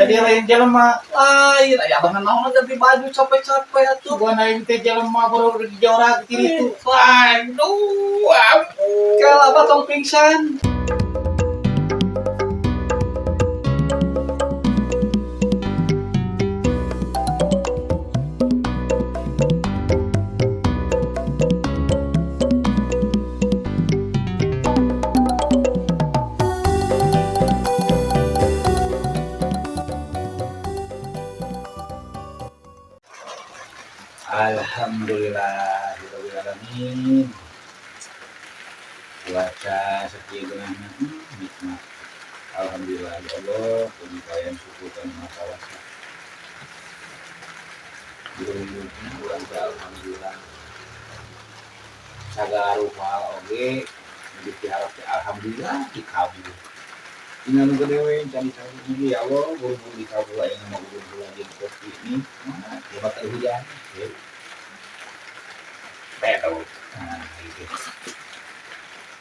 jadi lain jelema lain aya bahan naon ganti baju capek-capek atuh bukan aing teh jelema baru di jorak gitu aduh ampun kalau apa tong pingsan Alhamdulillahirobbilalamin. Cuaca seperti genahna nikmat. Alhamdulillah ya Allah, puji kalian syukur dan masalah. Dirumurna urang teh alhamdulillah. Sagala rupa oge diharap alhamdulillah dikabul. Tinggal nunggu dewe cari-cari ini ya Allah, buru-buru dikabul yang mau buru-buru lagi seperti ini. Mana dia bakal hujan. Tahu. Nah, gitu.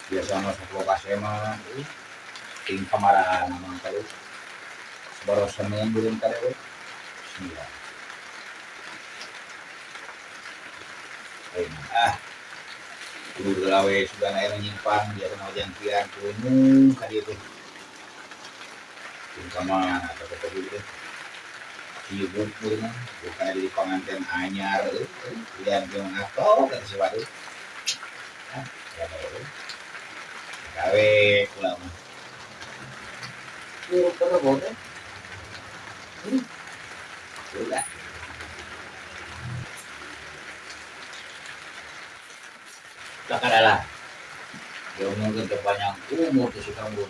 Biasa masuk lokasi mah ting kamaran memang terus baru semen belum tahu. Bismillah. Kudu gawe sudah aya nyimpang dia mau jantian kunung ka dieu teh. Ting kamaran atau teh gitu. Sibuk bener, bukan di pengantin anyar, lihat yang atau kan sesuatu, gawe pulang, pernah boleh sudah, tak adalah, dia mungkin terpanjang umur tu si kamu,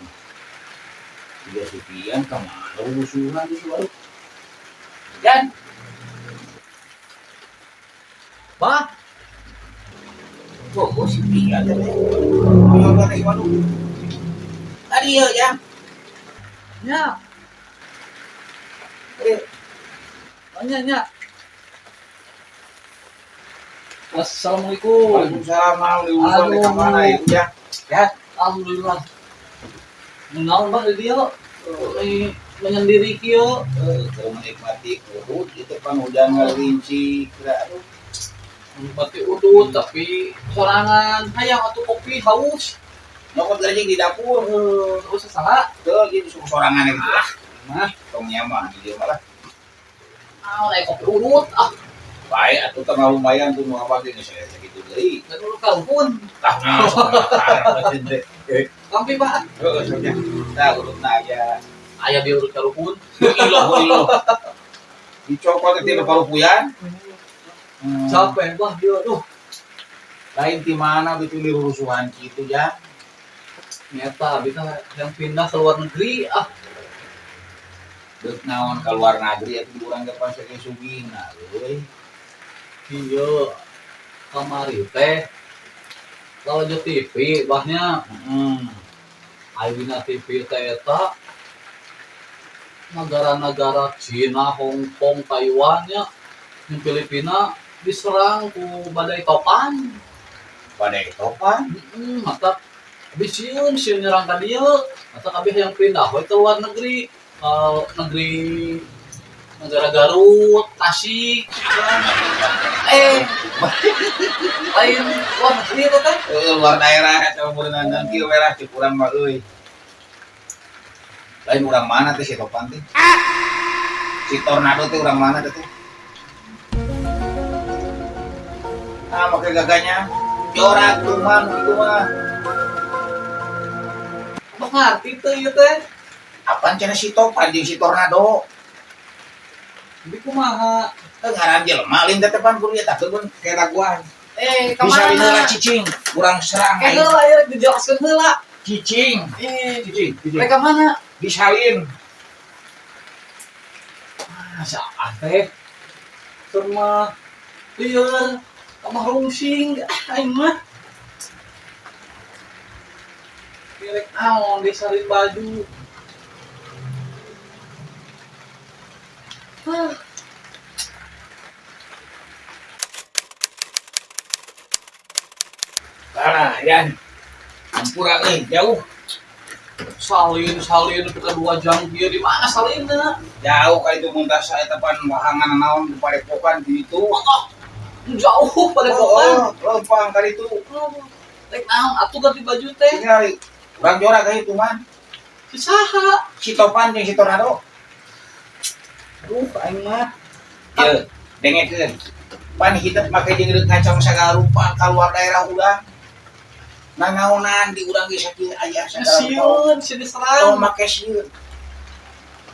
tidak sekian kemana usulan tu suatu. Dan bah kok sih dia teh apa nih waduh tadi ya nya nya Assalamualaikum. Waalaikumsalam warahmatullahi wabarakatuh ya ya Alhamdulillah naon bah dia menyendiri kieu menikmati udut itu kan hujan ngerinci aduh menikmati udut tapi sorangan hayang atuh kopi haus nokot gajing di dapur usah salah tuh gitu suku sorangan gitu mah tong nyaman di dia malah naik kopi udut baik atuh tengah lumayan tuh mau apa gini saya segitu deui dan dulu kalpun tah kampi pak heeh saja tah urutna aja aya diurut kalpun ilo dicopot teh parupuyan capek wah dia aduh lain di mana gitu di rusuhan gitu ya nyata bisa yang pindah ke luar negeri deuk naon ke luar negeri atuh urang ge pas ge sugihna euy iya kamari teh kalau di TV bahnya ayeuna TV teh eta negara-negara Cina, Hong Kong, Taiwan nya di Filipina diserang ku badai topan. Badai topan? Mata bisiun nyerang ka dieu, mata kabeh yang pindah we ke luar negeri, negara Garut, Tasik, lain luar negeri itu kan? Luar daerah eta beunang kieu merah di kurang mah euy. Lain urang mana teh si topan teh? Si tornado teh urang mana teh? Make gaganya jorak cuman gitu mah. Apa ngarti teh ieu teh? Apaan cenah si topan jeung si tornado? Tapi kumaha? Teu ngaran jelema lain teh tepan kudu eta keun keraguan. Kamana? Bisa heula cicing, urang serang. Heula ya dijelaskeun heula. Cicing. Cicing. Mereka mana? Disalin. Saah teh? Keur lieur kamah rungsing aing mah. Pirek naon disalin baju. Kalah yan. Ampura jauh. Salin kita 2 jam dia di mana salinna? Jauh kali itu muntah saya tepan wahangan naon di padepokan gitu. Jauh pada pokan. Lempang kali itu. Rek naon atuh ganti baju teh. Tinggal urang jora kali itu man. Si saha? Si Topan jeung si Tornado. Aduh aing mah. Ieu dengekeun. Pan hidup make jeung reuk kacang sagala rupa keluar daerah urang. Nanaonan di urang ge sakieu aya sagala rupa. Sieun si Tong diserang. make sieun.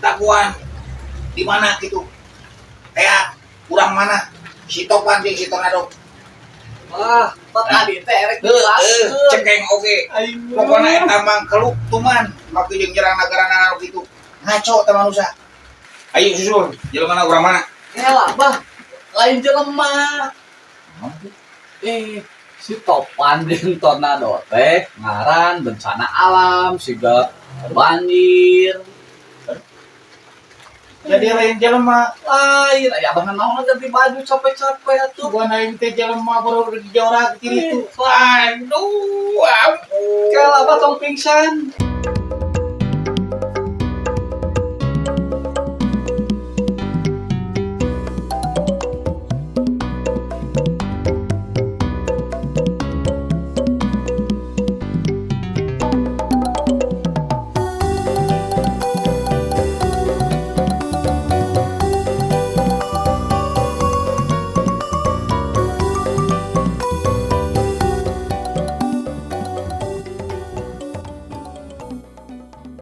Daguan di mana gitu. Kayak urang mana? Si Topan jeung si Tornado. Wah, tadi teh rek Heuh, jelaskeun. cekeng oge. Aing Pokona eta mah keluk tuman, make jeung nyerang negara gitu. Ngaco teh manusia. Ayo susul, jelema urang mana? Elah bah, lain jelema. Si Topan jeung Tornado teh ngaran bencana alam siga banjir. Jadi lain jelema. Lain aya abah naon ganti baju capek-capek atuh. Gua naik teh jelema baru di jora kiri itu. Aduh, ampun. Kalau abah tong pingsan.